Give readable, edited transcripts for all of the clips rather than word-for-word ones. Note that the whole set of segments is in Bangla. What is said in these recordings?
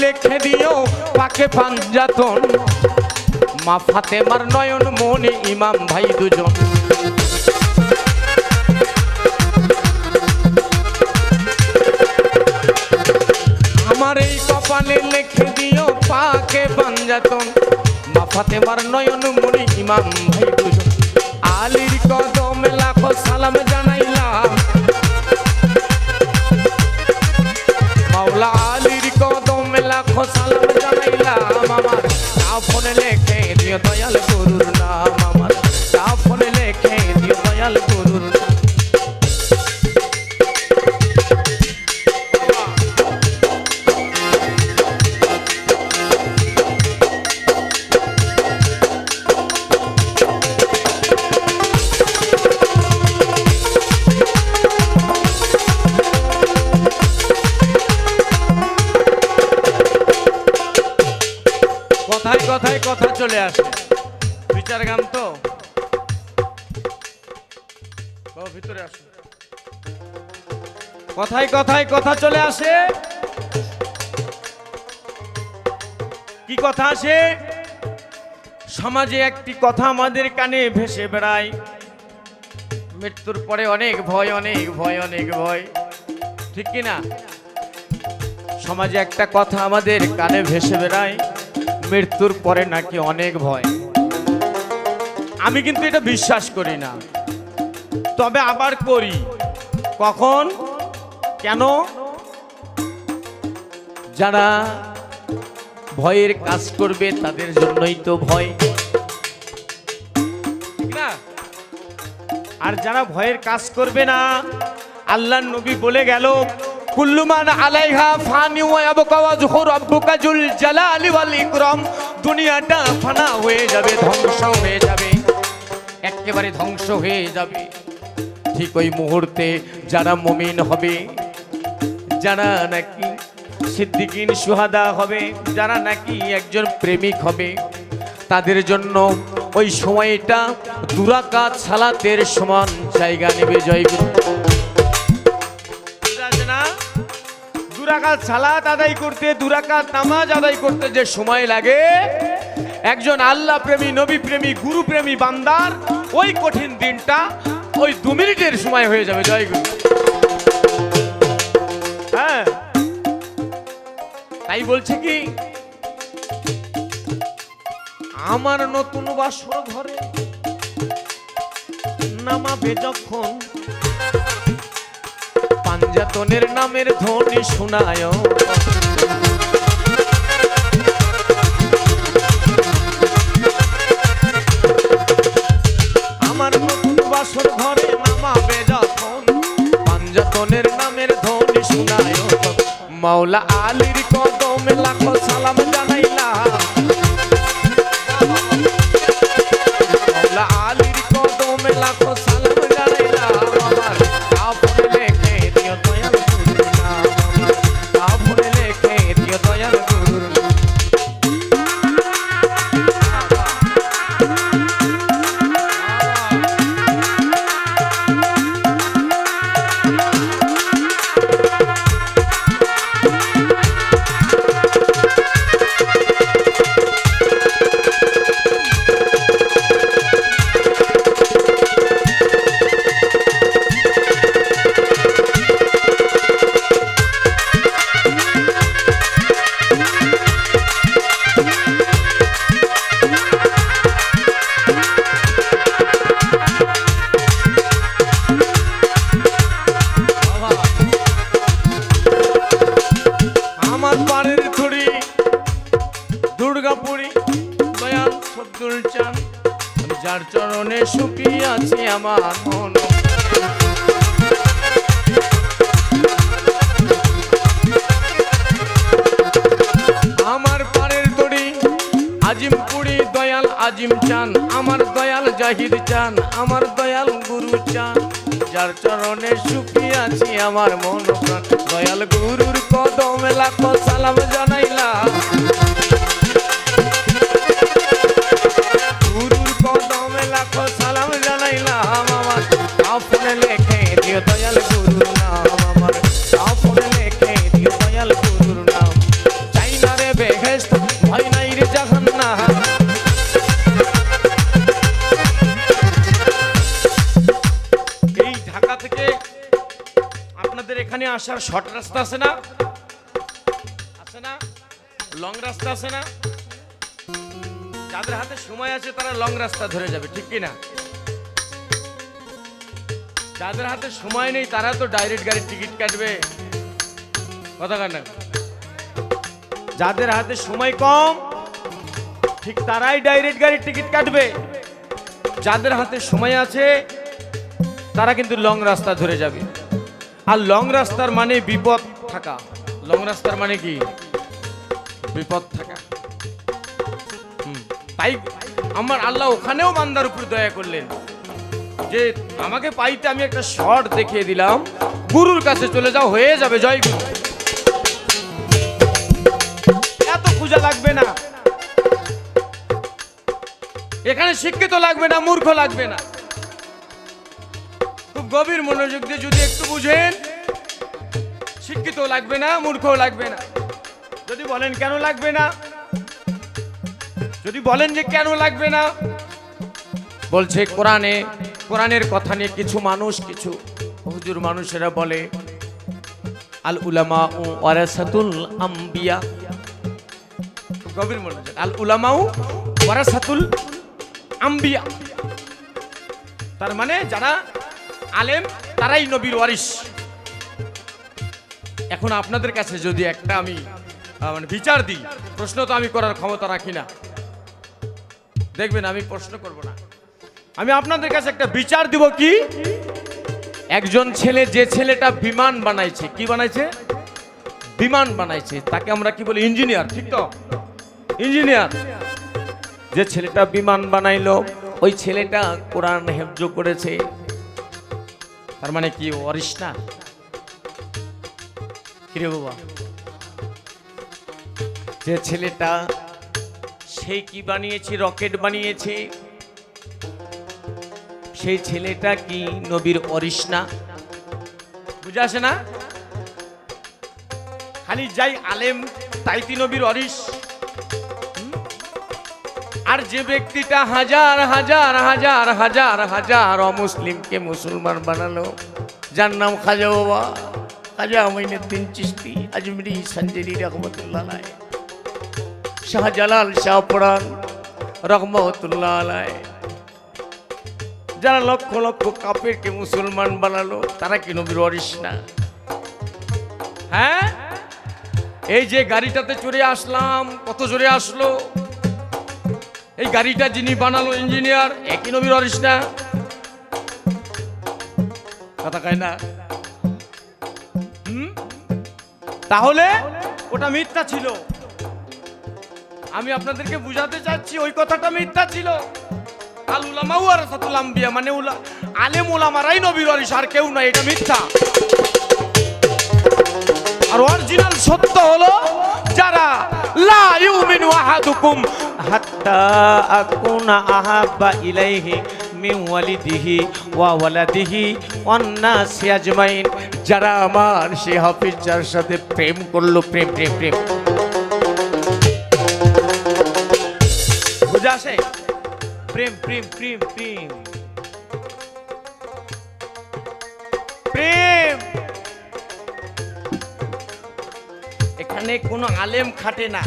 লেখে দিও পাকে পাঞ্জাতন, মা ফাতেমার নয়ন মনি ইমাম ভাই দুজন। আমার এই কপালে লেখে দিও পাকে পাঞ্জাতন, মা ফাতেমার নয়ন মনি ইমাম ভাই দুজন। আলীর কদমে লাখো সালাম জানাইলাম, মাওলা আলীর কদমে লাখো সালাম জানাইলাম। আমার কাফনে লেখে দিও দয়াল গুরুর নাম, আমার কাফনে লেখে দিও দয়াল গুরুর নাম। কথায় কথায় কথা চলে আসে, বিচার গান তো ভিতরে আসে, কথায় কথায় কথা চলে আসে। কি কথা আসে? সমাজে একটি কথা আমাদের কানে ভেসে বেড়ায়, মৃত্যুর পরে অনেক ভয়, অনেক ভয়, অনেক ভয়, ঠিক কিনা? সমাজে একটা কথা আমাদের কানে ভেসে বেড়ায়, মৃত্যুর পরে নাকি অনেক ভয়। আমি কিন্তু এটা বিশ্বাস করি না, তবে আবার করি। কখন? কেন? যারা ভয়ের কাজ করবে তাদের জন্যই তো ভয়, ঠিক না? আর যারা ভয়ের কাজ করবে না, আল্লাহর নবী বলে গেল কুল্লু মান আলাইহা ফানি ওয়া ইয়াবকা ওয়াজহু রাব্বুকা যুল জালালি ওয়াল ইকরাম। দুনিয়াটা ফানা হয়ে যাবে, ধ্বংস হয়ে যাবে, একেবারে ধ্বংস হয়ে যাবে। ঠিক ওই মুহূর্তে যারা মুমিন হবে, যারা নাকি সিদ্দিকিন সুহাদা হবে, যারা নাকি একজন প্রেমিক হবে, তাদের জন্য ওই সময়টা দুরাকাত সালাতের সমান জায়গা নেবে। জয়গুরু। দুরাকাত সালাত আদায় করতে, দুরাকাত নামাজ আদায় করতে যে সময় লাগে, একজন আল্লাহ প্রেমী, নবী প্রেমী, গুরু প্রেমী বান্দার ওই কঠিন দিনটা ওই 2 মিনিটের সময় হয়ে যাবে। জয়গুরু। হ্যাঁ, তাই বলছে কি, আমার নতুন বাসর ঘরে নামাবে যখন, পাঞ্জাতনের নামের ধ্বনি শোনায়। আমার নতুন বাসর ঘরে নামাবে যখন, পাঞ্জাতনের নামের ধ্বনি শোনায়। মাওলা আলীর কদমে লাখো সালাম জানাইলাম, মাওলা আলীর কদমে লাখো সালাম জানাইলাম। আমার কাফনে লেখে দিও দয়াল গুরুর নাম, আমার কাফনে লেখে দিও দয়াল গুরুর নাম। যার চরণে শুকিয়ে আছে আমার মন, আমার পাড়ের তরি আজিমপুরি দয়াল আজিম চান, আমার দয়াল জাহিদ চান, আমার দয়াল গুরু চান। যার চরণে শুকিয়ে আছি আমার মন প্রাণ, দয়াল গুরুর কদমে লাখো সালাম জানাইলাম, গুরুর কদমে লাখো সালাম জানাইলাম। আমার কাফনে লেখে দিও দয়াল গুরুর নাম, আমার কাফনে লেখে দিও দয়াল গুরুর নাম। চাই না আসার শর্ট রাস্তা আছে না, আছে না, লং রাস্তা আছে না? যাদের হাতে সময় আছে তারা লং রাস্তা ধরে যাবে, ঠিক কি না? যাদের হাতে সময় নেই তারা তো ডাইরেক্ট গাড়ির টিকিট কাটবে, কথা কার না? যাদের হাতে সময় কম ঠিক তারাই ডাইরেক্ট গাড়ির টিকিট কাটবে। যাদের হাতে সময় আছে তারা কিন্তু লং রাস্তা ধরে যাবে। আর লং রাস্তার মানে বিপদ থাকা। লং রাস্তার মানে কি? বিপদ থাকা। তাই আমার আল্লাহ ওখানেও বান্দার উপর দয়া করলেন যে আমাকে পাইতে আমি একটা শর্ট দেখিয়ে দিলাম, গুরুর কাছে চলে যাও, হয়ে যাবে, জয় গুরু। এত পূজা লাগবে না, এখানে শিক্ষিত লাগবে না, মূর্খ লাগবে না। খুব গভীর মনোযোগ দিয়ে যদি একটু বুঝেন, শিক্ষিত লাগবে না, মূর্খ লাগবে না। যদি বলেন কেন লাগবে না, যদি বলেন যে কেন লাগবে না, বলছে কোরআনের কথা নিয়ে কিছু মানুষ, কিছু হুজুর মানুষেরা বলে আল উলামা ওয়ারাসাতুল আম্বিয়া। গভীর মনোযোগ, আল উলামা ওয়ারাসাতুল আম্বিয়া, তার মানে যারা আলেম তারাই নবীর ওয়ারিস। এখন আপনাদের কাছে যদি একটা আমি মানে বিচার দিই, প্রশ্ন তো আমি করার ক্ষমতা রাখি না, দেখবেন আমি প্রশ্ন করব না, আমি আপনাদের কাছে একটা বিচার দিব। কি? একজন ছেলে, যে ছেলেটা বিমান বানাইছে, কি বানাইছে? বিমান বানাইছে, তাকে আমরা কি বলি? ইঞ্জিনিয়ার, ঠিক তো? ইঞ্জিনিয়ার। যে ছেলেটা বিমান বানাইলো ওই ছেলেটা কোরআন হেফজ করেছে, তার মানে কি ওয়ারিস না? কিরে বাবা, যে ছেলেটা সে কি বানিয়েছে? রকেট বানিয়েছে, সেই ছেলেটা কি নবীর ওয়ারিস না? বুঝে আসে না? খালি যাই আলেম তাই কি নবীর ওয়ারিস? আর যে ব্যক্তিটা হাজার হাজার হাজার হাজার হাজার অমুসলিমকে মুসলমান বানালো, যার নাম খাজা বাবা, খাজা মঈনুদ্দিন চিশতি আজমিরি সঞ্জেরি রহমতুল্লাহ আলাইহ, শাহজালাল শাহপুরান রহমতুল্লাহ আলাইহ, যারা লক্ষ লক্ষ কাফেরকে মুসলমান বানালো, তারা কি নবীর ওয়ারিস না? হ্যাঁ, এই যে গাড়িটাতে চড়ে আসলাম, কত জোরে আসলো, এই গাড়িটা যিনি বানালো ইঞ্জিনিয়ার, একই নবীর ওয়ারিস না? কথা কয় না? তাহলে ওটা মিথ্যা ছিল। আমি আপনাদেরকে বুঝাতে চাচ্ছি ওই কথাটা মিথ্যা ছিল। আল উলামা ওয়ারাসাতুল আম্বিয়া মানে আলেম ওলামারাই নবীর ওয়ারিস, আর কেউ নয়, এটা মিথ্যা। আর অরিজিনাল সত্য হলো যারা লা ইউমিনু আহাদুকুম হাত্তা আকুনা আহাব্বা ইলাইহি মিন ওয়ালিদিহি ওয়া ওয়ালাদিহি ওয়ান নাসি আজমাইন, যারা আমার সেই হাফিজ যার সাথে প্রেম করলো, প্রেম প্রেম প্রেম, বুঝে আসে? প্রেম প্রেম প্রেম প্রেম প্রেম। এখানে কোনো আলেম খাটে না,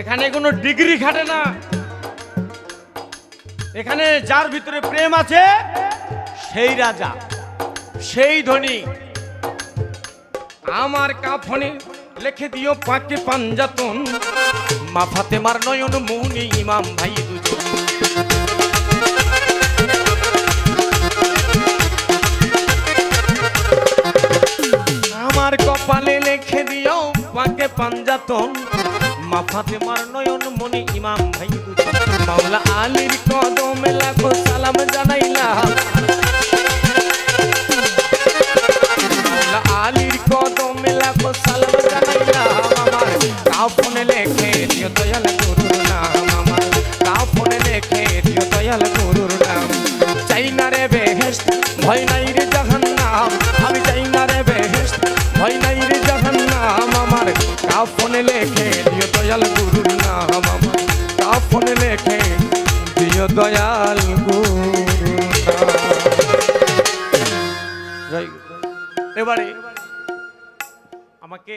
এখানে কোনো ডিগ্রি খাটে না, এখানে যার ভিতরে প্রেম আছে সেই রাজা, সেই ধনী। আমার কাফনে লিখে দিও পাকে পাঞ্জাতন, মা ফাতেমার নয়ন মৌনি ইমাম ভাই দুজন। আমার কপালে লিখে দিও পাকে পাঞ্জাতন, মা ফাতেমার নয়ন মনি ইমাম ভাই দুজন। মাওলা আলীর কদমে লাখো সালাম জানাইলাম, মাওলা আলীর কদমে লাখো সালাম জানাইলাম। আমার কাফনে লিখে দিও দয়াল গুরুর নাম, আমার কাফনে লিখে দিও দয়াল গুরুর নাম। চাই না রে বেহেশত, ভয় নাই রে জাহান্নাম, আমি চাই না রে বেহেশত, ভয় নাই রে জাহান্নাম। আমার কাফনে লিখে দিও দয়াল গুরুর নাম, আমার কাফনে লিখে দিও দয়াল গুরুর নাম। জয়। এবারে আমাকে